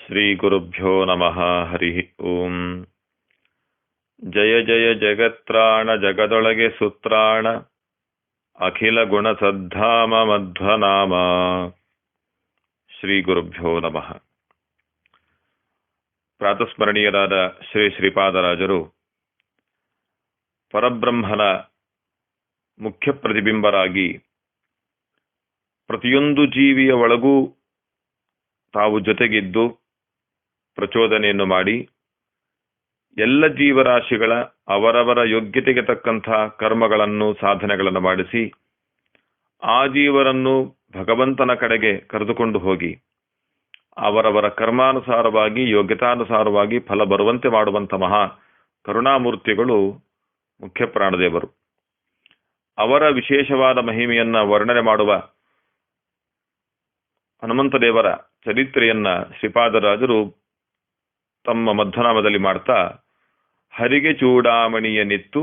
ಶ್ರೀ ಗುರುಭ್ಯೋ ನಮಃ. ಹರಿ ಓಂ. ಜಯ ಜಯ ಜಗತ್ರಾಣ ಜಗದೊಳಗೆ ಸುತ್ರಾಣ ಅಖಿಲ ಗುಣ ಸದ್ಧಾಮ ಮಧ್ವನಾಮ. ಶ್ರೀ ಗುರುಭ್ಯೋ ನಮಃ. ಪ್ರಾತಸ್ಮರಣೀಯರಾದ ಶ್ರೀ ಶ್ರೀಪಾದರಾಜರು ಪರಬ್ರಹ್ಮನ ಮುಖ್ಯ ಪ್ರತಿಬಿಂಬರಾಗಿ ಪ್ರತಿಯೊಂದು ಜೀವಿಯ ಒಳಗೂ ತಾವು ಜೊತೆಗಿದ್ದು ಪ್ರಚೋದನೆಯನ್ನು ಮಾಡಿ ಎಲ್ಲ ಜೀವರಾಶಿಗಳ ಅವರವರ ಯೋಗ್ಯತೆಗೆ ತಕ್ಕಂಥ ಕರ್ಮಗಳನ್ನು ಸಾಧನೆಗಳನ್ನು ಮಾಡಿಸಿ ಆ ಜೀವರನ್ನು ಭಗವಂತನ ಕಡೆಗೆ ಕರೆದುಕೊಂಡು ಹೋಗಿ ಅವರವರ ಕರ್ಮಾನುಸಾರವಾಗಿ ಯೋಗ್ಯತಾನುಸಾರವಾಗಿ ಫಲ ಬರುವಂತೆ ಮಾಡುವಂಥ ಮಹಾ ಕರುಣಾಮೂರ್ತಿಗಳು ಮುಖ್ಯ ಪ್ರಾಣದೇವರು. ಅವರ ವಿಶೇಷವಾದ ಮಹಿಮೆಯನ್ನ ವರ್ಣನೆ ಮಾಡುವ ಹನುಮಂತ ದೇವರ ಚರಿತ್ರೆಯನ್ನ ಶ್ರೀಪಾದರಾಜರು ತಮ್ಮ ಮಧ್ವನಾಮದಲ್ಲಿ ಮಾಡ್ತಾ ಹರಿಗೆ ಚೂಡಾಮಣಿಯ ನಿತ್ತು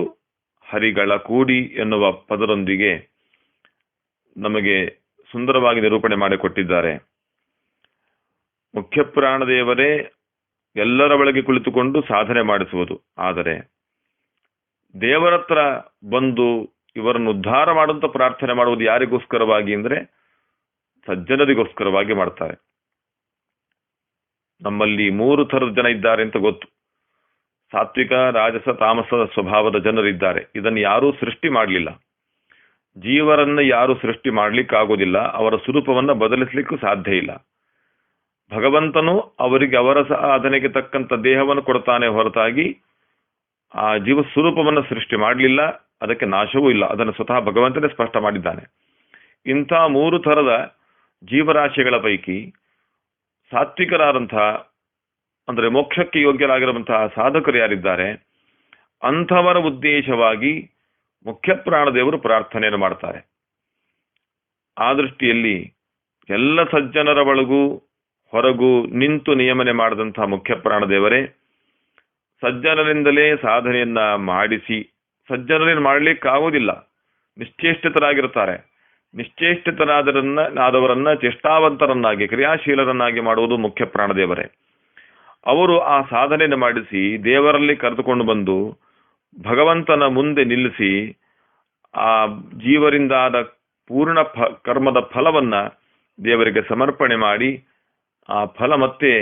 ಹರಿಗಳ ಕೂಡಿ ಎನ್ನುವ ಪದರೊಂದಿಗೆ ನಮಗೆ ಸುಂದರವಾಗಿ ನಿರೂಪಣೆ ಮಾಡಿಕೊಟ್ಟಿದ್ದಾರೆ. ಮುಖ್ಯ ಪ್ರಾಣದೇವರೇ ಎಲ್ಲರ ಒಳಗೆ ಕುಳಿತುಕೊಂಡು ಸಾಧನೆ ಮಾಡಿಸುವುದು. ಆದರೆ ದೇವರತ್ರ ಬಂದು ಇವರನ್ನು ಉದ್ಧಾರ ಮಾಡುವಂತ ಪ್ರಾರ್ಥನೆ ಮಾಡುವುದು ಯಾರಿಗೋಸ್ಕರವಾಗಿ ಅಂದ್ರೆ ಸಜ್ಜನರಿಗೋಸ್ಕರವಾಗಿ ಮಾಡ್ತಾರೆ. ನಮ್ಮಲ್ಲಿ 3 ಥರದ ಜನ ಇದ್ದಾರೆ ಅಂತ ಗೊತ್ತು. ಸಾತ್ವಿಕ, ರಾಜಸ, ತಾಮಸ ಸ್ವಭಾವದ ಜನರಿದ್ದಾರೆ. ಇದನ್ನು ಯಾರೂ ಸೃಷ್ಟಿ ಮಾಡಲಿಲ್ಲ. ಜೀವರನ್ನ ಯಾರು ಸೃಷ್ಟಿ ಮಾಡ್ಲಿಕ್ಕಾಗೋದಿಲ್ಲ. ಅವರ ಸ್ವರೂಪವನ್ನ ಬದಲಿಸ್ಲಿಕ್ಕೂ ಸಾಧ್ಯ ಇಲ್ಲ. ಭಗವಂತನು ಅವರಿಗೆ ಅವರ ಸಾಧನೆಗೆ ತಕ್ಕಂತ ದೇಹವನ್ನು ಕೊಡ್ತಾನೆ ಹೊರತಾಗಿ ಆ ಜೀವ ಸ್ವರೂಪವನ್ನು ಸೃಷ್ಟಿ ಮಾಡಲಿಲ್ಲ. ಅದಕ್ಕೆ ನಾಶವೂ ಇಲ್ಲ. ಅದನ್ನು ಸ್ವತಃ ಭಗವಂತನೇ ಸ್ಪಷ್ಟ ಮಾಡಿದ್ದಾನೆ. ಇಂಥ 3 ಥರದ ಜೀವರಾಶಿಗಳ ಪೈಕಿ ಸಾತ್ವಿಕರಾದಂತಹ ಅಂದ್ರೆ ಮೋಕ್ಷಕ್ಕೆ ಯೋಗ್ಯರಾಗಿರುವಂತಹ ಸಾಧಕರು ಯಾರಿದ್ದಾರೆ ಅಂಥವರ ಉದ್ದೇಶವಾಗಿ ಮುಖ್ಯ ಪ್ರಾಣದೇವರು ಪ್ರಾರ್ಥನೆಯನ್ನು ಮಾಡ್ತಾರೆ. ಆ ದೃಷ್ಟಿಯಲ್ಲಿ ಎಲ್ಲ ಸಜ್ಜನರ ಒಳಗೂ ಹೊರಗೂ ನಿಂತು ನಿಯಮನೆ ಮಾಡಿದಂತಹ ಮುಖ್ಯ ಪ್ರಾಣದೇವರೇ ಸಜ್ಜನರಿಂದಲೇ ಸಾಧನೆಯನ್ನ ಮಾಡಿಸಿ, ಸಜ್ಜನರೇನು ಮಾಡ್ಲಿಕ್ಕಾಗೋದಿಲ್ಲ, ನಿಶ್ಚೇಷ್ಟಿತರಾಗಿರ್ತಾರೆ. ನಿಶ್ಚೇಷ್ಟಿತರಾದವರನ್ನ ಚೇಷ್ಟಾವಂತರನ್ನಾಗಿ ಕ್ರಿಯಾಶೀಲರನ್ನಾಗಿ ಮಾಡುವುದು ಮುಖ್ಯ ಪ್ರಾಣದೇವರೇ. ಅವರು ಆ ಸಾಧನೆಯನ್ನು ಮಾಡಿಸಿ ದೇವರಲ್ಲಿ ಕರೆದುಕೊಂಡು ಬಂದು ಭಗವಂತನ ಮುಂದೆ ನಿಲ್ಲಿಸಿ ಆ ಜೀವರಿಂದಾದ ಪೂರ್ಣ ಕರ್ಮದ ಫಲವನ್ನ ದೇವರಿಗೆ ಸಮರ್ಪಣೆ ಮಾಡಿ ಆ ಫಲ ಮತ್ತೆ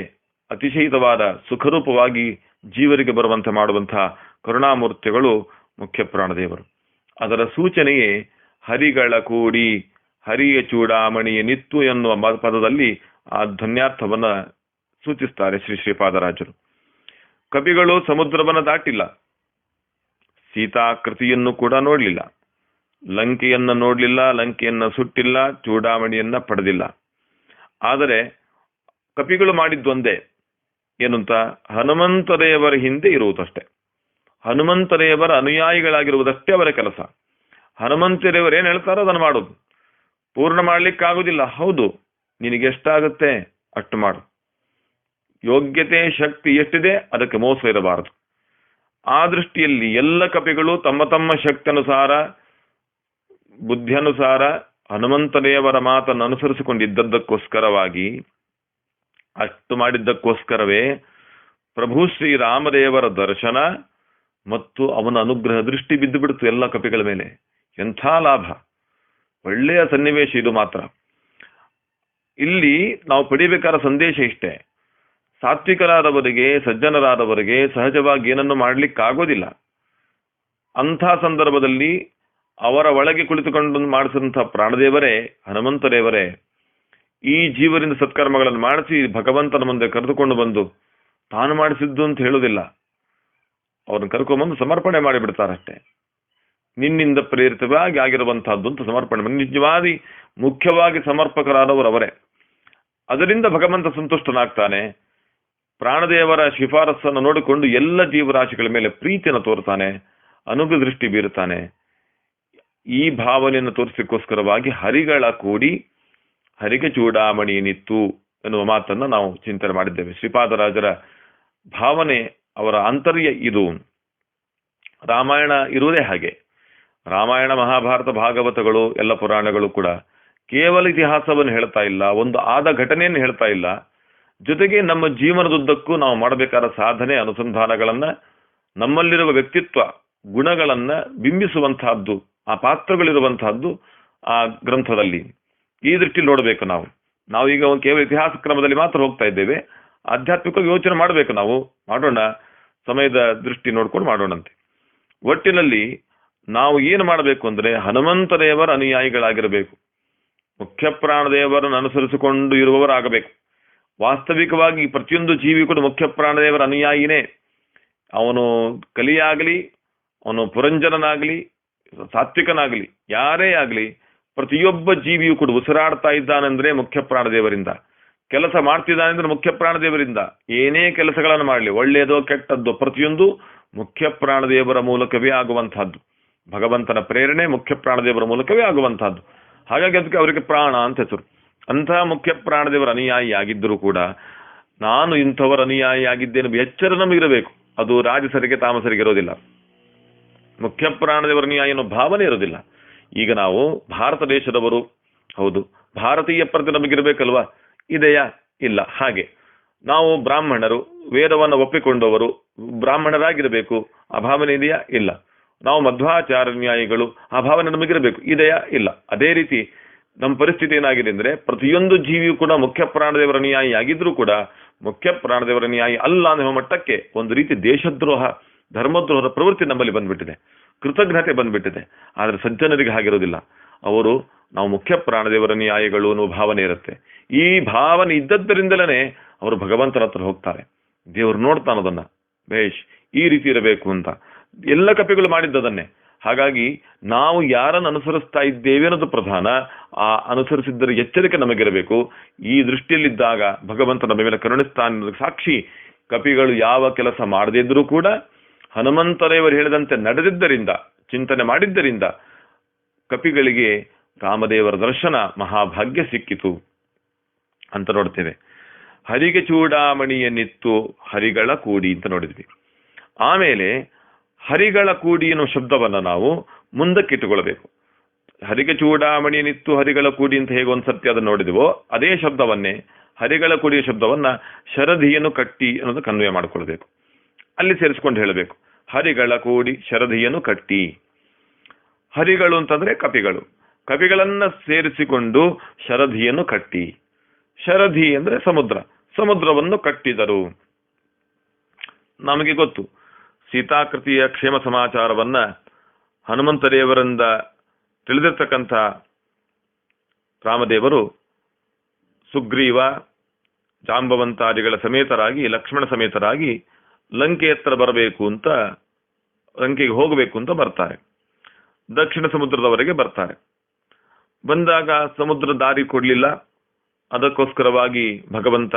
ಅತಿಶಯಿತವಾದ ಸುಖರೂಪವಾಗಿ ಜೀವರಿಗೆ ಬರುವಂತೆ ಮಾಡುವಂತಹ ಕರುಣಾಮೂರ್ತಿಗಳು ಮುಖ್ಯ ಪ್ರಾಣದೇವರು. ಅದರ ಸೂಚನೆಯೇ ಹರಿಗಳ ಕೂಡಿ ಹರಿಯ ಚೂಡಾಮಣಿಯ ನಿತ್ತು ಎನ್ನುವ ಪದದಲ್ಲಿ ಆ ಧ್ವನ್ಯಾರ್ಥವನ್ನ ಸೂಚಿಸ್ತಾರೆ ಶ್ರೀ ಶ್ರೀಪಾದರಾಜರು. ಕವಿಗಳು ಸಮುದ್ರವನ್ನ ದಾಟಿಲ್ಲ, ಸೀತಾಕೃತಿಯನ್ನು ಕೂಡ ನೋಡ್ಲಿಲ್ಲ, ಲಂಕೆಯನ್ನ ನೋಡ್ಲಿಲ್ಲ, ಲಂಕೆಯನ್ನ ಸುಟ್ಟಿಲ್ಲ, ಚೂಡಾಮಣಿಯನ್ನ ಪಡೆದಿಲ್ಲ. ಆದರೆ ಕವಿಗಳು ಮಾಡಿದ್ದೊಂದೇ ಏನಂತ, ಹನುಮಂತದೇವರ ಹಿಂದೆ ಇರುವುದಷ್ಟೇ, ಹನುಮಂತದೇವರ ಅನುಯಾಯಿಗಳಾಗಿರುವುದಷ್ಟೇ ಅವರ ಕೆಲಸ. ಹನುಮಂತದೇವರು ಏನ್ ಹೇಳ್ತಾರೋ ಅದನ್ನು ಮಾಡೋದು. ಪೂರ್ಣ ಮಾಡ್ಲಿಕ್ಕಾಗುದಿಲ್ಲ, ಹೌದು, ನಿನಗೆ ಎಷ್ಟಾಗುತ್ತೆ ಅಷ್ಟು ಮಾಡು. ಯೋಗ್ಯತೆ ಶಕ್ತಿ ಎಷ್ಟಿದೆ ಅದಕ್ಕೆ ಮೋಸ ಇರಬಾರದು. ಆ ದೃಷ್ಟಿಯಲ್ಲಿ ಎಲ್ಲ ಕಪಿಗಳು ತಮ್ಮ ತಮ್ಮ ಶಕ್ತಿ ಅನುಸಾರ ಬುದ್ಧಿಯನುಸಾರ ಹನುಮಂತದೇವರ ಮಾತನ್ನು ಅನುಸರಿಸಿಕೊಂಡಿದ್ದಕ್ಕೋಸ್ಕರವಾಗಿ, ಅಷ್ಟು ಮಾಡಿದ್ದಕ್ಕೋಸ್ಕರವೇ ಪ್ರಭು ಶ್ರೀರಾಮದೇವರ ದರ್ಶನ ಮತ್ತು ಅವನ ಅನುಗ್ರಹ ದೃಷ್ಟಿ ಬಿದ್ದು ಬಿಡ್ತು ಎಲ್ಲ ಕಪಿಗಳ ಮೇಲೆ. ಎಂಥ ಲಾಭ, ಒಳ್ಳೆಯ ಸನ್ನಿವೇಶ ಇದು ಮಾತ್ರ. ಇಲ್ಲಿ ನಾವು ಪಡಿಬೇಕಾದ ಸಂದೇಶ ಇಷ್ಟೇ, ಸಾತ್ವಿಕರಾದವರಿಗೆ ಸಜ್ಜನರಾದವರಿಗೆ ಸಹಜವಾಗಿ ಏನನ್ನು ಮಾಡ್ಲಿಕ್ಕಾಗೋದಿಲ್ಲ. ಅಂಥ ಸಂದರ್ಭದಲ್ಲಿ ಅವರ ಒಳಗೆ ಕುಳಿತುಕೊಂಡು ಮಾಡಿಸಿದಂಥ ಪ್ರಾಣದೇವರೇ ಹನುಮಂತದೇವರೇ ಈ ಜೀವರಿಂದ ಸತ್ಕರ್ಮಗಳನ್ನು ಮಾಡಿಸಿ ಭಗವಂತನ ಮುಂದೆ ಕರೆದುಕೊಂಡು ಬಂದು ತಾನು ಮಾಡಿಸಿದ್ದು ಅಂತ ಹೇಳುವುದಿಲ್ಲ, ಅವ್ರನ್ನ ಕರ್ಕೊಂಡ್ಬಂದು ಸಮರ್ಪಣೆ ಮಾಡಿಬಿಡ್ತಾರಷ್ಟೇ. ನಿನ್ನಿಂದ ಪ್ರೇರಿತವಾಗಿ ಆಗಿರುವಂತಹದ್ದು ಅಂತ ಸಮರ್ಪಣೆ ಮಾಡಿ ನಿಜವಾದಿ ಮುಖ್ಯವಾಗಿ ಸಮರ್ಪಕರಾದವರು ಅವರೇ. ಅದರಿಂದ ಭಗವಂತ ಸಂತುಷ್ಟನಾಗ್ತಾನೆ. ಪ್ರಾಣದೇವರ ಶಿಫಾರಸ್ಸನ್ನು ನೋಡಿಕೊಂಡು ಎಲ್ಲ ಜೀವರಾಶಿಗಳ ಮೇಲೆ ಪ್ರೀತಿಯನ್ನು ತೋರ್ತಾನೆ, ಅನುಗ್ರಹ ದೃಷ್ಟಿ ಬೀರುತ್ತಾನೆ. ಈ ಭಾವನೆಯನ್ನು ತೋರಿಸಲಿಕ್ಕೋಸ್ಕರವಾಗಿ ಹರಿಗಳ ಕೂಡಿ ಹರಿಗೆ ಚೂಡಾಮಣಿ ನಿತ್ತು ಎನ್ನುವ ಮಾತನ್ನ ನಾವು ಚಿಂತನೆ ಮಾಡಿದ್ದೇವೆ. ಶ್ರೀಪಾದರಾಜರ ಭಾವನೆ, ಅವರ ಆಂತರ್ಯ ಇದು. ರಾಮಾಯಣ ಇರುವುದೇ ಹಾಗೆ. ರಾಮಾಯಣ, ಮಹಾಭಾರತ, ಭಾಗವತಗಳು ಎಲ್ಲ ಪುರಾಣಗಳು ಕೂಡ ಕೇವಲ ಇತಿಹಾಸವನ್ನು ಹೇಳ್ತಾ ಇಲ್ಲ, ಒಂದು ಆದ ಘಟನೆಯನ್ನು ಹೇಳ್ತಾ ಇಲ್ಲ, ಜೊತೆಗೆ ನಮ್ಮ ಜೀವನದುದ್ದಕ್ಕೂ ನಾವು ಮಾಡಬೇಕಾದ ಸಾಧನೆ ಅನುಸಂಧಾನಗಳನ್ನ, ನಮ್ಮಲ್ಲಿರುವ ವ್ಯಕ್ತಿತ್ವ ಗುಣಗಳನ್ನ ಬಿಂಬಿಸುವಂತಹದ್ದು, ಆ ಪಾತ್ರಗಳಿರುವಂತಹದ್ದು ಆ ಗ್ರಂಥದಲ್ಲಿ. ಈ ದೃಷ್ಟಿಯಲ್ಲಿ ನೋಡಬೇಕು ನಾವು ಈಗ ಕೇವಲ ಇತಿಹಾಸ ಕ್ರಮದಲ್ಲಿ ಮಾತ್ರ ಹೋಗ್ತಾ ಇದ್ದೇವೆ. ಆಧ್ಯಾತ್ಮಿಕವಾಗಿ ಯೋಚನೆ ಮಾಡಬೇಕು, ನಾವು ಮಾಡೋಣ, ಸಮಯದ ದೃಷ್ಟಿ ನೋಡ್ಕೊಂಡು ಮಾಡೋಣಂತೆ. ಒಟ್ಟಿನಲ್ಲಿ ನಾವು ಏನು ಮಾಡಬೇಕು ಅಂದ್ರೆ ಹನುಮಂತ ದೇವರ ಅನುಯಾಯಿಗಳಾಗಿರಬೇಕು. ಮುಖ್ಯ ಪ್ರಾಣದೇವರನ್ನು ಅನುಸರಿಸಿಕೊಂಡು ಇರುವವರಾಗಬೇಕು. ವಾಸ್ತವಿಕವಾಗಿ ಪ್ರತಿಯೊಂದು ಜೀವಿ ಕೂಡ ಮುಖ್ಯ ಪ್ರಾಣದೇವರ ಅನುಯಾಯಿನೇ. ಅವನು ಕಲಿಯಾಗಲಿ, ಅವನು ಪುರಂಜನನಾಗಲಿ, ಸಾತ್ವಿಕನಾಗಲಿ, ಯಾರೇ ಆಗಲಿ, ಪ್ರತಿಯೊಬ್ಬ ಜೀವಿಯು ಕೂಡ ಉಸಿರಾಡ್ತಾ ಇದ್ದಾನೆಂದ್ರೆ ಮುಖ್ಯ ಪ್ರಾಣದೇವರಿಂದ, ಕೆಲಸ ಮಾಡ್ತಿದ್ದಾನೆ ಅಂದ್ರೆ ಮುಖ್ಯ ಪ್ರಾಣದೇವರಿಂದ. ಏನೇ ಕೆಲಸಗಳನ್ನು ಮಾಡಲಿ, ಒಳ್ಳೆಯದೋ ಕೆಟ್ಟದ್ದೋ, ಪ್ರತಿಯೊಂದು ಮುಖ್ಯ ಪ್ರಾಣದೇವರ ಮೂಲಕವೇ ಆಗುವಂತಹದ್ದು. ಭಗವಂತನ ಪ್ರೇರಣೆ ಮುಖ್ಯ ಪ್ರಾಣದೇವರ ಮೂಲಕವೇ ಆಗುವಂತಹದ್ದು. ಹಾಗಾಗಿ ಅದಕ್ಕೆ ಅವರಿಗೆ ಪ್ರಾಣ ಅಂತ ಹೆಸರು. ಅಂತಹ ಮುಖ್ಯ ಪ್ರಾಣದೇವರ ಅನುಯಾಯಿ ಆಗಿದ್ದರೂ ಕೂಡ ನಾನು ಇಂಥವರ ಅನುಯಾಯಿ ಆಗಿದ್ದೇನೆ ಎಚ್ಚರ ನಮಗಿರಬೇಕು. ಅದು ರಾಜಸರಿಗೆ ತಾಮಸರಿಗೆ ಇರೋದಿಲ್ಲ. ಮುಖ್ಯ ಪ್ರಾಣದೇವರ ಅನುಯಾಯಿ ಅನ್ನೋ ಭಾವನೆ ಇರೋದಿಲ್ಲ. ಈಗ ನಾವು ಭಾರತ ದೇಶದವರು, ಹೌದು, ಭಾರತೀಯ ಪ್ರತಿ ನಮಗಿರ್ಬೇಕಲ್ವಾ? ಇದೆಯಾ? ಇಲ್ಲ. ಹಾಗೆ ನಾವು ಬ್ರಾಹ್ಮಣರು, ವೇದವನ್ನು ಒಪ್ಪಿಕೊಂಡವರು, ಬ್ರಾಹ್ಮಣರಾಗಿರಬೇಕು, ಆ ಭಾವನೆ ಇದೆಯಾ? ಇಲ್ಲ. ನಾವು ಮಧ್ವಾಚಾರ್ಯ ನ್ಯಾಯಿಗಳು, ಆ ಭಾವನೆ ನಮಗಿರಬೇಕು, ಇದೆಯಾ? ಇಲ್ಲ. ಅದೇ ರೀತಿ ನಮ್ಮ ಪರಿಸ್ಥಿತಿ ಏನಾಗಿದೆ ಅಂದ್ರೆ ಪ್ರತಿಯೊಂದು ಜೀವಿಯು ಕೂಡ ಮುಖ್ಯ ಪ್ರಾಣದೇವರ ನ್ಯಾಯಿ ಆಗಿದ್ರೂ ಕೂಡ ಮುಖ್ಯ ಪ್ರಾಣದೇವರ ನ್ಯಾಯಿ ಅಲ್ಲ ಅನ್ನುವ ಮಟ್ಟಕ್ಕೆ ಒಂದು ರೀತಿ ದೇಶದ್ರೋಹ, ಧರ್ಮದ್ರೋಹದ ಪ್ರವೃತ್ತಿ ನಮ್ಮಲ್ಲಿ ಬಂದ್ಬಿಟ್ಟಿದೆ, ಕೃತಜ್ಞತೆ ಬಂದ್ಬಿಟ್ಟಿದೆ. ಆದರೆ ಸಜ್ಜನರಿಗೆ ಹಾಗಿರೋದಿಲ್ಲ. ಅವರು ನಾವು ಮುಖ್ಯ ಪ್ರಾಣದೇವರ ನ್ಯಾಯಿಗಳು ಅನ್ನುವ ಭಾವನೆ ಇರುತ್ತೆ. ಈ ಭಾವನೆ ಇದ್ದದ್ದರಿಂದಲೇ ಅವರು ಭಗವಂತನ ಹತ್ರ ಹೋಗ್ತಾರೆ. ದೇವರು ನೋಡ್ತಾನದನ್ನ, ಬೇಷ್ ಈ ರೀತಿ ಇರಬೇಕು ಅಂತ. ಎಲ್ಲ ಕಪಿಗಳು ಮಾಡಿದ್ದದನ್ನೇ. ಹಾಗಾಗಿ ನಾವು ಯಾರನ್ನು ಅನುಸರಿಸ್ತಾ ಇದ್ದೇವೆ ಅನ್ನೋದು ಪ್ರಧಾನ. ಆ ಅನುಸರಿಸಿದ್ದರ ಎಚ್ಚರಿಕೆ ನಮಗಿರಬೇಕು. ಈ ದೃಷ್ಟಿಯಲ್ಲಿದ್ದಾಗ ಭಗವಂತ ನಮ್ಮ ಮೇಲೆ ಕರುಣಿಸ್ತಾನೆ ಅನ್ನೋದಕ್ಕೆ ಸಾಕ್ಷಿ ಕಪಿಗಳು ಯಾವ ಕೆಲಸ ಮಾಡದೇ ಇದ್ರೂ ಕೂಡ ಹನುಮಂತರೇವರು ಹೇಳಿದಂತೆ ನಡೆದಿದ್ದರಿಂದ, ಚಿಂತನೆ ಮಾಡಿದ್ದರಿಂದ ಕಪಿಗಳಿಗೆ ರಾಮದೇವರ ದರ್ಶನ ಮಹಾಭಾಗ್ಯ ಸಿಕ್ಕಿತು ಅಂತ ನೋಡ್ತೇವೆ. ಹರಿಗೆ ಚೂಡಾಮಣಿಯನ್ನಿತ್ತು ಹರಿಗಳ ಕೂಡಿ ಅಂತ ನೋಡಿದ್ವಿ. ಆಮೇಲೆ ಹರಿಗಳ ಕೂಡಿ ಅನ್ನೋ ಶಬ್ದವನ್ನ ನಾವು ಮುಂದಕ್ಕಿಟ್ಟುಕೊಳ್ಬೇಕು. ಹರಿಗೆ ಚೂಡಾಮಣಿಯನ್ನಿತ್ತು ಹರಿಗಳ ಕೂಡಿ ಅಂತ ಹೇಗೆ ಒಂದ್ಸತಿ ಅದನ್ನು ನೋಡಿದ್ವೋ ಅದೇ ಶಬ್ದವನ್ನೇ, ಹರಿಗಳ ಕೂಡಿಯ ಶಬ್ದವನ್ನ ಶರಧಿಯನ್ನು ಕಟ್ಟಿ ಅನ್ನೋದು ಕನ್ವಯ ಮಾಡ್ಕೊಳ್ಬೇಕು. ಅಲ್ಲಿ ಸೇರಿಸ್ಕೊಂಡು ಹೇಳಬೇಕು, ಹರಿಗಳ ಕೂಡಿ ಶರಧಿಯನ್ನು ಕಟ್ಟಿ. ಹರಿಗಳು ಅಂತಂದ್ರೆ ಕಪಿಗಳು, ಕಪಿಗಳನ್ನ ಸೇರಿಸಿಕೊಂಡು ಶರಧಿಯನ್ನು ಕಟ್ಟಿ. ಶರಧಿ ಅಂದ್ರೆ ಸಮುದ್ರ, ಸಮುದ್ರವನ್ನು ಕಟ್ಟಿದರು. ನಮಗೆ ಗೊತ್ತು, ಸೀತಾಕೃತಿಯ ಕ್ಷೇಮ ಸಮಾಚಾರವನ್ನ ಹನುಮಂತದೇವರಿಂದ ತಿಳಿದಿರ್ತಕ್ಕಂಥ ರಾಮದೇವರು ಸುಗ್ರೀವ, ಜಾಂಬವಂತಾದಿಗಳ ಸಮೇತರಾಗಿ, ಲಕ್ಷ್ಮಣ ಸಮೇತರಾಗಿ ಲಂಕೆ ಹತ್ರ ಬರಬೇಕು ಅಂತ, ಲಂಕೆಗೆ ಹೋಗಬೇಕು ಅಂತ ಬರ್ತಾರೆ. ದಕ್ಷಿಣ ಸಮುದ್ರದವರೆಗೆ ಬರ್ತಾರೆ. ಬಂದಾಗ ಸಮುದ್ರ ದಾರಿ ಕೊಡ್ಲಿಲ್ಲ. ಅದಕ್ಕೋಸ್ಕರವಾಗಿ ಭಗವಂತ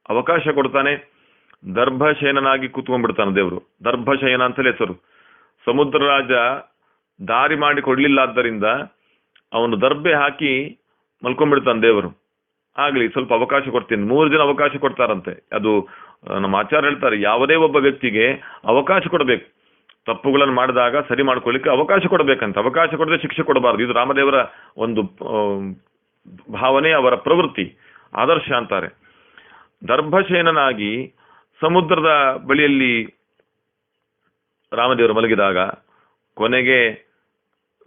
ಅವಕಾಶ ಕೊಡ್ತಾನೆ. ದರ್ಭಶಯನಾಗಿ ಕೂತ್ಕೊಂಡ್ಬಿಡ್ತಾನೆ ದೇವರು. ದರ್ಭಶಯನ ಅಂತಲೇ ಹೆಸರು. ಸಮುದ್ರ ರಾಜ ದಾರಿ ಮಾಡಿ ಕೊಡ್ಲಿಲ್ಲ, ಆದ್ದರಿಂದ ಅವನು ದರ್ಬೆ ಹಾಕಿ ಮಲ್ಕೊಂಡ್ಬಿಡ್ತಾನೆ ದೇವರು. ಆಗ್ಲಿ ಸ್ವಲ್ಪ ಅವಕಾಶ ಕೊಡ್ತೀನಿ, 3 ದಿನ ಅವಕಾಶ ಕೊಡ್ತಾರಂತೆ. ಅದು ನಮ್ಮ ಆಚಾರ್ಯ ಹೇಳ್ತಾರೆ, ಯಾವುದೇ ಒಬ್ಬ ವ್ಯಕ್ತಿಗೆ ಅವಕಾಶ ಕೊಡಬೇಕು. ತಪ್ಪುಗಳನ್ನು ಮಾಡಿದಾಗ ಸರಿ ಮಾಡ್ಕೊಳ್ಳಿಕ್ಕೆ ಅವಕಾಶ ಕೊಡಬೇಕಂತ. ಅವಕಾಶ ಕೊಡದೆ ಶಿಕ್ಷೆ ಕೊಡಬಾರದು. ಇದು ರಾಮದೇವರ ಒಂದು ಭಾವನೆ, ಅವರ ಪ್ರವೃತ್ತಿ, ಆದರ್ಶ ಅಂತಾರೆ. ದರ್ಭಶಯನಾಗಿ ಸಮುದ್ರದ ಬಳಿಯಲ್ಲಿ ರಾಮದೇವರು ಮಲಗಿದಾಗ, ಕೊನೆಗೆ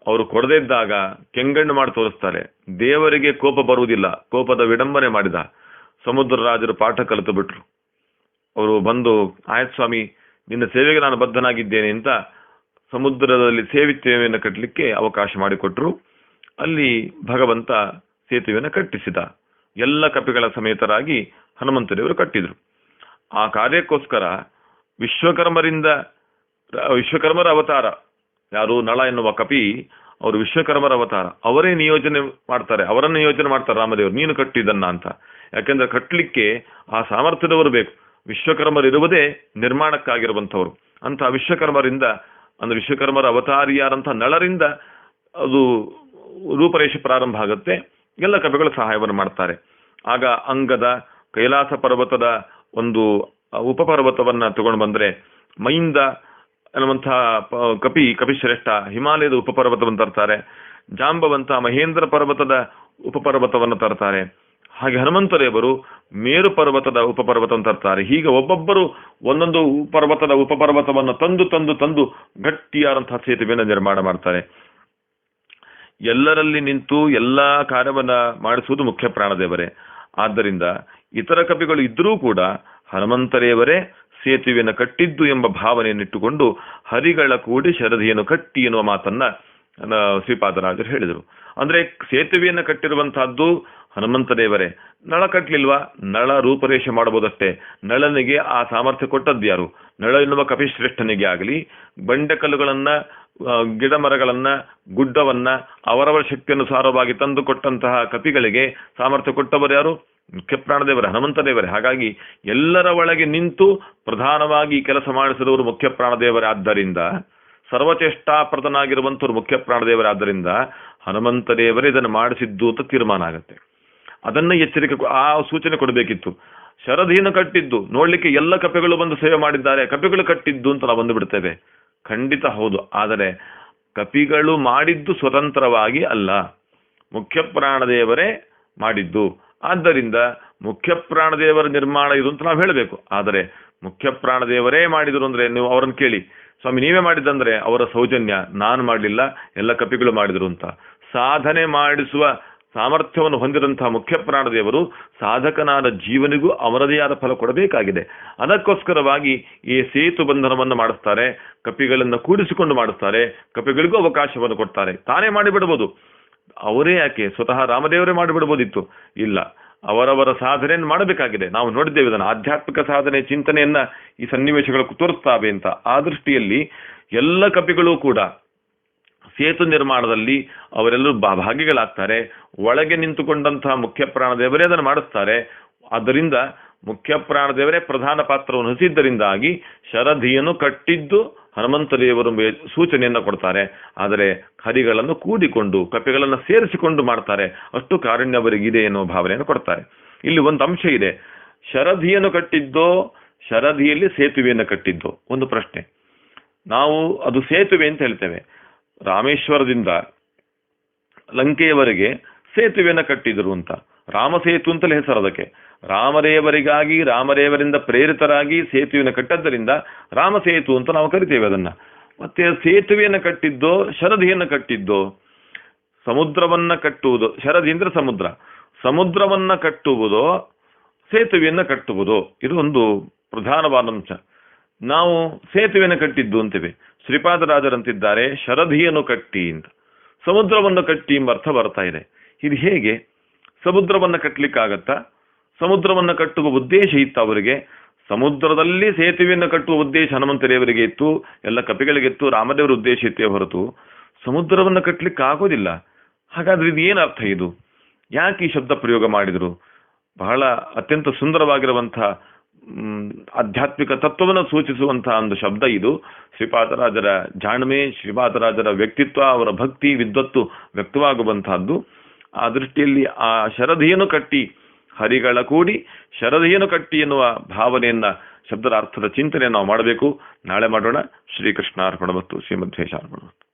ಅವರು ಕೊಡದೇ ಇದ್ದಾಗ ಕೆಂಗಣ್ಣು ಮಾಡಿ ತೋರಿಸ್ತಾರೆ. ದೇವರಿಗೆ ಕೋಪ ಬರುವುದಿಲ್ಲ, ಕೋಪದ ವಿಡಂಬನೆ ಮಾಡಿದ. ಸಮುದ್ರ ರಾಜರು ಪಾಠ ಕಲಿತು ಬಿಟ್ರು. ಅವರು ಬಂದು, ಆಯ್ತು ಸ್ವಾಮಿ, ನಿನ್ನ ಸೇವೆಗೆ ನಾನು ಬದ್ಧನಾಗಿದ್ದೇನೆ ಅಂತ ಸಮುದ್ರದಲ್ಲಿ ಸೇತುವೆಯನ್ನು ಕಟ್ಟಲಿಕ್ಕೆ ಅವಕಾಶ ಮಾಡಿಕೊಟ್ರು. ಅಲ್ಲಿ ಭಗವಂತ ಸೇತುವೆಯನ್ನು ಕಟ್ಟಿಸಿದ. ಎಲ್ಲ ಕಪಿಗಳ ಸಮೇತರಾಗಿ ಹನುಮಂತದೇವರು ಕಟ್ಟಿದ್ರು. ಆ ಕಾರ್ಯಕ್ಕೋಸ್ಕರ ವಿಶ್ವಕರ್ಮರ ಅವತಾರ ಯಾರು, ನಳ ಎನ್ನುವ ಕಪಿ, ಅವರು ವಿಶ್ವಕರ್ಮರ ಅವತಾರ. ಅವರೇ ನಿಯೋಜನೆ ಮಾಡ್ತಾರೆ, ಅವರನ್ನು ನಿಯೋಜನೆ ಮಾಡ್ತಾರೆ ರಾಮದೇವರು, ನೀನು ಕಟ್ಟಿದ್ದನ್ನ ಅಂತ. ಯಾಕೆಂದ್ರೆ ಕಟ್ಟಲಿಕ್ಕೆ ಆ ಸಾಮರ್ಥ್ಯದವರು ಬೇಕು. ವಿಶ್ವಕರ್ಮರಿರುವುದೇ ನಿರ್ಮಾಣಕ್ಕಾಗಿರುವಂಥವ್ರು. ಅಂತ ವಿಶ್ವಕರ್ಮರಿಂದ, ಅಂದ್ರೆ ವಿಶ್ವಕರ್ಮರ ಅವತಾರಿಯಾರಂಥ ನಳರಿಂದ ಅದು ರೂಪರೇಷೆ ಪ್ರಾರಂಭ ಆಗುತ್ತೆ. ಎಲ್ಲ ಕವಿಗಳು ಸಹಾಯವನ್ನು ಮಾಡ್ತಾರೆ. ಆಗ ಅಂಗದ ಕೈಲಾಸ ಪರ್ವತದ ಒಂದು ಉಪಪರ್ವತವನ್ನ ತಗೊಂಡು ಬಂದ್ರೆ, ಮೈಂದ ಅನ್ನುವಂತಹ ಕಪಿಶ್ರೇಷ್ಠ ಹಿಮಾಲಯದ ಉಪಪರ್ವತವನ್ನು ತರ್ತಾರೆ. ಜಾಂಬವಂತ ಮಹೇಂದ್ರ ಪರ್ವತದ ಉಪಪರ್ವತವನ್ನು ತರ್ತಾರೆ. ಹಾಗೆ ಹನುಮಂತದೇವರು ಮೇರು ಪರ್ವತದ ಉಪಪರ್ವತ ಅಂತ ತರ್ತಾರೆ. ಹೀಗೆ ಒಬ್ಬೊಬ್ಬರು ಒಂದೊಂದು ಪರ್ವತದ ಉಪಪರ್ವತವನ್ನು ತಂದು ತಂದು ತಂದು ಗಟ್ಟಿಯಾದಂತಹ ಸೇತುವೆಯನ್ನು ನಿರ್ಮಾಣ ಮಾಡ್ತಾರೆ. ಎಲ್ಲರಲ್ಲಿ ನಿಂತು ಎಲ್ಲ ಕಾರ್ಯವನ್ನ ಮಾಡಿಸುವುದು ಮುಖ್ಯ ಪ್ರಾಣದೇವರೇ. ಆದ್ದರಿಂದ ಇತರ ಕವಿಗಳು ಇದ್ದರೂ ಕೂಡ ಹನುಮಂತರೇವರೇ ಸೇತುವೆಯನ್ನು ಕಟ್ಟಿದ್ದು ಎಂಬ ಭಾವನೆಯನ್ನಿಟ್ಟುಕೊಂಡು ಹರಿಗಳ ಕೂಡಿ ಶರಧಿಯನ್ನು ಕಟ್ಟಿ ಎನ್ನುವ ಮಾತನ್ನ ಶ್ರೀಪಾದರಾಜರು ಹೇಳಿದರು. ಅಂದ್ರೆ ಸೇತುವೆಯನ್ನು ಕಟ್ಟಿರುವಂತಹದ್ದು ಹನುಮಂತದೇವರೇ. ನಳ ಕಟ್ಟಲಿಲ್ವಾ? ನಳ ರೂಪರೇಷೆ ಮಾಡಬಹುದಷ್ಟೇ. ನಳನಿಗೆ ಆ ಸಾಮರ್ಥ್ಯ ಕೊಟ್ಟದ್ದು ಯಾರು? ನಳ ಎನ್ನುವ ಕಪಿಶ್ರೇಷ್ಠನಿಗೆ ಆಗಲಿ, ಬಂಡೆಕಲ್ಲುಗಳನ್ನ, ಗಿಡ ಮರಗಳನ್ನ, ಗುಡ್ಡವನ್ನ ಅವರವರ ಶಕ್ತಿಯನುಸಾರವಾಗಿ ತಂದು ಕೊಟ್ಟಂತಹ ಕಪಿಗಳಿಗೆ ಸಾಮರ್ಥ್ಯ ಕೊಟ್ಟವರು ಯಾರು? ಮುಖ್ಯ ಪ್ರಾಣದೇವರೇ, ಹನುಮಂತದೇವರೇ. ಹಾಗಾಗಿ ಎಲ್ಲರ ಒಳಗೆ ನಿಂತು ಪ್ರಧಾನವಾಗಿ ಕೆಲಸ ಮಾಡಿಸಿದವರು ಮುಖ್ಯ ಪ್ರಾಣದೇವರೇ. ಆದ್ದರಿಂದ ಸರ್ವಚೇಷ್ಟಾಪ್ರದನಾಗಿರುವಂಥವ್ರು ಮುಖ್ಯ ಪ್ರಾಣದೇವರೇ. ಆದ್ದರಿಂದ ಹನುಮಂತದೇವರೇ ಇದನ್ನು ಮಾಡಿಸಿದ್ದು ಅಂತ ತೀರ್ಮಾನ ಆಗುತ್ತೆ. ಅದನ್ನ ಎಚ್ಚರಿಕೆ, ಆ ಸೂಚನೆ ಕೊಡಬೇಕಿತ್ತು. ಶರಧಿಯನ್ನು ಕಟ್ಟಿದ್ದು ನೋಡ್ಲಿಕ್ಕೆ ಎಲ್ಲ ಕಪಿಗಳು ಬಂದು ಸೇವೆ ಮಾಡಿದ್ದಾರೆ, ಕಪಿಗಳು ಕಟ್ಟಿದ್ದು ಅಂತ ನಾವು ಬಂದು ಬಿಡ್ತೇವೆ. ಖಂಡಿತ ಹೌದು. ಆದರೆ ಕಪಿಗಳು ಮಾಡಿದ್ದು ಸ್ವತಂತ್ರವಾಗಿ ಅಲ್ಲ, ಮುಖ್ಯ ಪ್ರಾಣದೇವರೇ ಮಾಡಿದ್ದು. ಆದ್ದರಿಂದ ಮುಖ್ಯ ಪ್ರಾಣದೇವರ ನಿರ್ಮಾಣ ಇದು ಅಂತ ನಾವು ಹೇಳಬೇಕು. ಆದರೆ ಮುಖ್ಯ ಪ್ರಾಣದೇವರೇ ಮಾಡಿದ್ರು ಅಂದ್ರೆ ನೀವು ಅವರನ್ನು ಕೇಳಿ, ಸ್ವಾಮಿ ನೀವೇ ಮಾಡಿದ್ದಂದ್ರೆ ಅವರ ಸೌಜನ್ಯ, ನಾನು ಮಾಡಲಿಲ್ಲ, ಎಲ್ಲ ಕಪಿಗಳು ಮಾಡಿದ್ರು ಅಂತ. ಸಾಧನೆ ಮಾಡಿಸುವ ಸಾಮರ್ಥ್ಯವನ್ನು ಹೊಂದಿದಂತಹ ಮುಖ್ಯ ಪ್ರಾಣದೇವರು ಸಾಧಕನಾದ ಜೀವನಿಗೂ ಅವರದೇ ಆದ ಫಲ ಕೊಡಬೇಕಾಗಿದೆ. ಅದಕ್ಕೋಸ್ಕರವಾಗಿ ಈ ಸೇತು ಬಂಧನವನ್ನು ಮಾಡಿಸ್ತಾರೆ, ಕಪಿಗಳನ್ನು ಕೂಡಿಸಿಕೊಂಡು ಮಾಡಿಸ್ತಾರೆ, ಕಪಿಗಳಿಗೂ ಅವಕಾಶವನ್ನು ಕೊಡ್ತಾರೆ. ತಾನೇ ಮಾಡಿಬಿಡ್ಬೋದು, ಅವರೇ ಯಾಕೆ, ಸ್ವತಃ ರಾಮದೇವರೇ ಮಾಡಿಬಿಡ್ಬೋದಿತ್ತು. ಇಲ್ಲ, ಅವರವರ ಸಾಧನೆಯನ್ನು ಮಾಡಬೇಕಾಗಿದೆ. ನಾವು ನೋಡಿದ್ದೇವೆ ಇದನ್ನು, ಆಧ್ಯಾತ್ಮಿಕ ಸಾಧನೆ ಚಿಂತನೆಯನ್ನ ಈ ಸನ್ನಿವೇಶಗಳು ತೋರಿಸ್ತಾವೆ ಅಂತ. ಆ ದೃಷ್ಟಿಯಲ್ಲಿ ಎಲ್ಲ ಕಪಿಗಳು ಕೂಡ ಸೇತು ನಿರ್ಮಾಣದಲ್ಲಿ ಅವರೆಲ್ಲರೂ ಭಾಗಿಗಳಾಗ್ತಾರೆ. ಒಳಗೆ ನಿಂತುಕೊಂಡಂತಹ ಮುಖ್ಯ ಪ್ರಾಣದೇವರೇ ಅದನ್ನು ಮಾಡಿಸ್ತಾರೆ. ಆದ್ದರಿಂದ ಮುಖ್ಯ ಪ್ರಾಣದೇವರೇ ಪ್ರಧಾನ ಪಾತ್ರವನ್ನು ವಹಿಸಿದ್ದರಿಂದಾಗಿ ಶರಧಿಯನ್ನು ಕಟ್ಟಿದ್ದು ಹನುಮಂತದೇವರು ಸೂಚನೆಯನ್ನು ಕೊಡ್ತಾರೆ. ಆದರೆ ಹರಿಗಳನ್ನು ಕೂಡಿಕೊಂಡು ಕಪಿಗಳನ್ನು ಸೇರಿಸಿಕೊಂಡು ಮಾಡ್ತಾರೆ. ಅಷ್ಟು ಕಾರುಣ್ಯ ಅವರಿಗಿದೆ ಎನ್ನುವ ಭಾವನೆಯನ್ನು ಕೊಡ್ತಾರೆ. ಇಲ್ಲಿ ಒಂದು ಅಂಶ ಇದೆ, ಶರಧಿಯನ್ನು ಕಟ್ಟಿದ್ದೋ ಶರಧಿಯಲ್ಲಿ ಸೇತುವೆಯನ್ನು ಕಟ್ಟಿದ್ದೋ ಒಂದು ಪ್ರಶ್ನೆ. ನಾವು ಅದು ಸೇತುವೆ ಅಂತ ಹೇಳ್ತೇವೆ. ರಾಮೇಶ್ವರದಿಂದ ಲಂಕೆಯವರೆಗೆ ಸೇತುವೆಯನ್ನು ಕಟ್ಟಿದ್ರು ಅಂತ, ರಾಮಸೇತು ಅಂತಲೇ ಹೆಸರು ಅದಕ್ಕೆ. ರಾಮದೇವರಿಗಾಗಿ ರಾಮದೇವರಿಂದ ಪ್ರೇರಿತರಾಗಿ ಸೇತುವೆಯನ್ನು ಕಟ್ಟದ್ದರಿಂದ ರಾಮಸೇತು ಅಂತ ನಾವು ಕರಿತೇವೆ ಅದನ್ನ. ಮತ್ತೆ ಸೇತುವೆಯನ್ನು ಕಟ್ಟಿದ್ದೋ ಶರಧಿಯನ್ನು ಕಟ್ಟಿದ್ದೋ? ಸಮುದ್ರವನ್ನ ಕಟ್ಟುವುದು, ಶರಧಿ ಅಂದ್ರೆ ಸಮುದ್ರ, ಸಮುದ್ರವನ್ನ ಕಟ್ಟುವುದೋ ಸೇತುವೆಯನ್ನು ಕಟ್ಟುವುದೋ? ಇದು ಒಂದು ಪ್ರಧಾನವಾದ ಅಂಶ. ನಾವು ಸೇತುವೆಯನ್ನು ಕಟ್ಟಿದ್ದು ಅಂತೇವೆ. ಶ್ರೀಪಾದರಾಜರಂತಿದ್ದಾರೆ ಶರಧಿಯನ್ನು ಕಟ್ಟಿ ಅಂತ, ಸಮುದ್ರವನ್ನು ಕಟ್ಟಿ ಎಂಬ ಅರ್ಥ ಬರ್ತಾ ಇದೆ. ಇದು ಹೇಗೆ? ಸಮುದ್ರವನ್ನ ಕಟ್ಟಲಿಕ್ಕಾಗತ್ತಾ? ಸಮುದ್ರವನ್ನ ಕಟ್ಟುವ ಉದ್ದೇಶ ಇತ್ತು ಅವರಿಗೆ. ಸಮುದ್ರದಲ್ಲಿ ಸೇತುವೆಯನ್ನು ಕಟ್ಟುವ ಉದ್ದೇಶ ಹನುಮಂತದೇವರಿಗೆ ಇತ್ತು, ಎಲ್ಲ ಕಪಿಗಳಿಗಿತ್ತು, ರಾಮದೇವರ ಉದ್ದೇಶ ಇತ್ತೇ ಹೊರತು ಸಮುದ್ರವನ್ನು ಕಟ್ಟಲಿಕ್ಕೆ ಆಗೋದಿಲ್ಲ. ಹಾಗಾದ್ರೆ ಇದು ಏನು ಅರ್ಥ? ಇದು ಯಾಕೆ ಈ ಶಬ್ದ ಪ್ರಯೋಗ ಮಾಡಿದ್ರು? ಬಹಳ ಅತ್ಯಂತ ಸುಂದರವಾಗಿರುವಂತಹ ಆಧ್ಯಾತ್ಮಿಕ ತತ್ವವನ್ನು ಸೂಚಿಸುವಂತಹ ಒಂದು ಶಬ್ದ ಇದು. ಶ್ರೀಪಾದರಾಜರ ಜಾಣ್ಮೆ, ಶ್ರೀಪಾದರಾಜರ ವ್ಯಕ್ತಿತ್ವ, ಅವರ ಭಕ್ತಿ ವಿದ್ವತ್ತು ವ್ಯಕ್ತವಾಗುವಂತಹದ್ದು. ಆ ದೃಷ್ಟಿಯಲ್ಲಿ ಆ ಶರಧಿಯನ್ನು ಕಟ್ಟಿ, ಹರಿಗಳ ಕೂಡಿ ಶರಧಿಯನ್ನು ಕಟ್ಟಿ ಎನ್ನುವ ಭಾವನೆಯನ್ನ, ಶಬ್ದದ ಅರ್ಥದ ಚಿಂತನೆಯನ್ನು ನಾವು ಮಾಡಬೇಕು. ನಾಳೆ ಮಾಡೋಣ. ಶ್ರೀಕೃಷ್ಣ ಅರ್ಪಣಮಸ್ತು. ಶ್ರೀಮಧ್ವೇಶ ಅರ್ಪಣಮಸ್ತು.